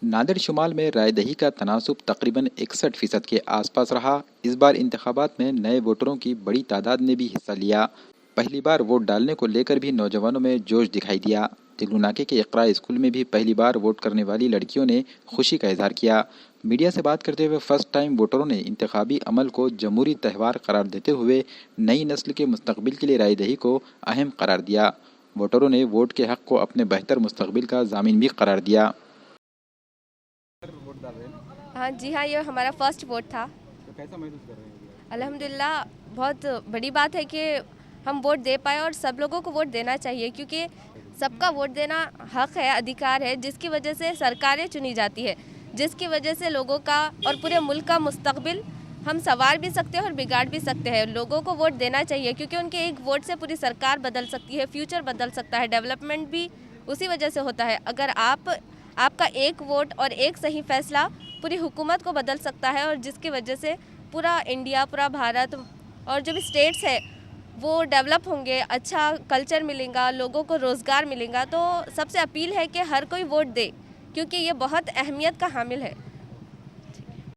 नादिर शुमाल में रायदही का तनासुब तकरीबन 61% के आसपास रहा। इस बार इंतखाबात में नए वोटरों की बड़ी तादाद ने भी हिस्सा लिया। पहली बार वोट डालने को लेकर भी नौजवानों में जोश दिखाई दिया। तिलुनाके के इकरा स्कूल में भी पहली बार वोट करने वाली लड़कियों ने खुशी का इजहार किया। मीडिया से बात करते हुए फर्स्ट टाइम वोटरों ने इंतखाबी अमल को जमहूरी त्यौहार करार देते हुए नई नस्ल के मुस्तकबिल के लिए रायदही को अहम करार दिया। वोटरों ने वोट के हक को अपने बेहतर मुस्तकबिल का जामिन भी करार दिया। वोट डाल रहे हैं। हाँ जी हाँ, ये हमारा फर्स्ट वोट था। तो कैसा महसूस कर रहे हैं? अल्हम्दुलिल्लाह, बहुत बड़ी बात है कि हम वोट दे पाए और सब लोगों को वोट देना चाहिए, क्योंकि सबका वोट देना हक है, अधिकार है, जिसकी वजह से सरकारें चुनी जाती है, जिसकी वजह से लोगों का और पूरे मुल्क का मुस्तकबिल हम संवार भी सकते हैं और बिगाड़ भी सकते हैं। लोगों को वोट देना चाहिए क्योंकि उनके एक वोट से पूरी सरकार बदल सकती है, फ्यूचर बदल सकता है, डेवलपमेंट भी उसी वजह से होता है। अगर आपका एक वोट और एक सही फैसला पूरी हुकूमत को बदल सकता है और जिसकी वजह से पूरा इंडिया, पूरा भारत और जो भी स्टेट्स है वो डेवलप होंगे, अच्छा कल्चर मिलेगा, लोगों को रोज़गार मिलेगा। तो सबसे अपील है कि हर कोई वोट दे, क्योंकि ये बहुत अहमियत का हामिल है।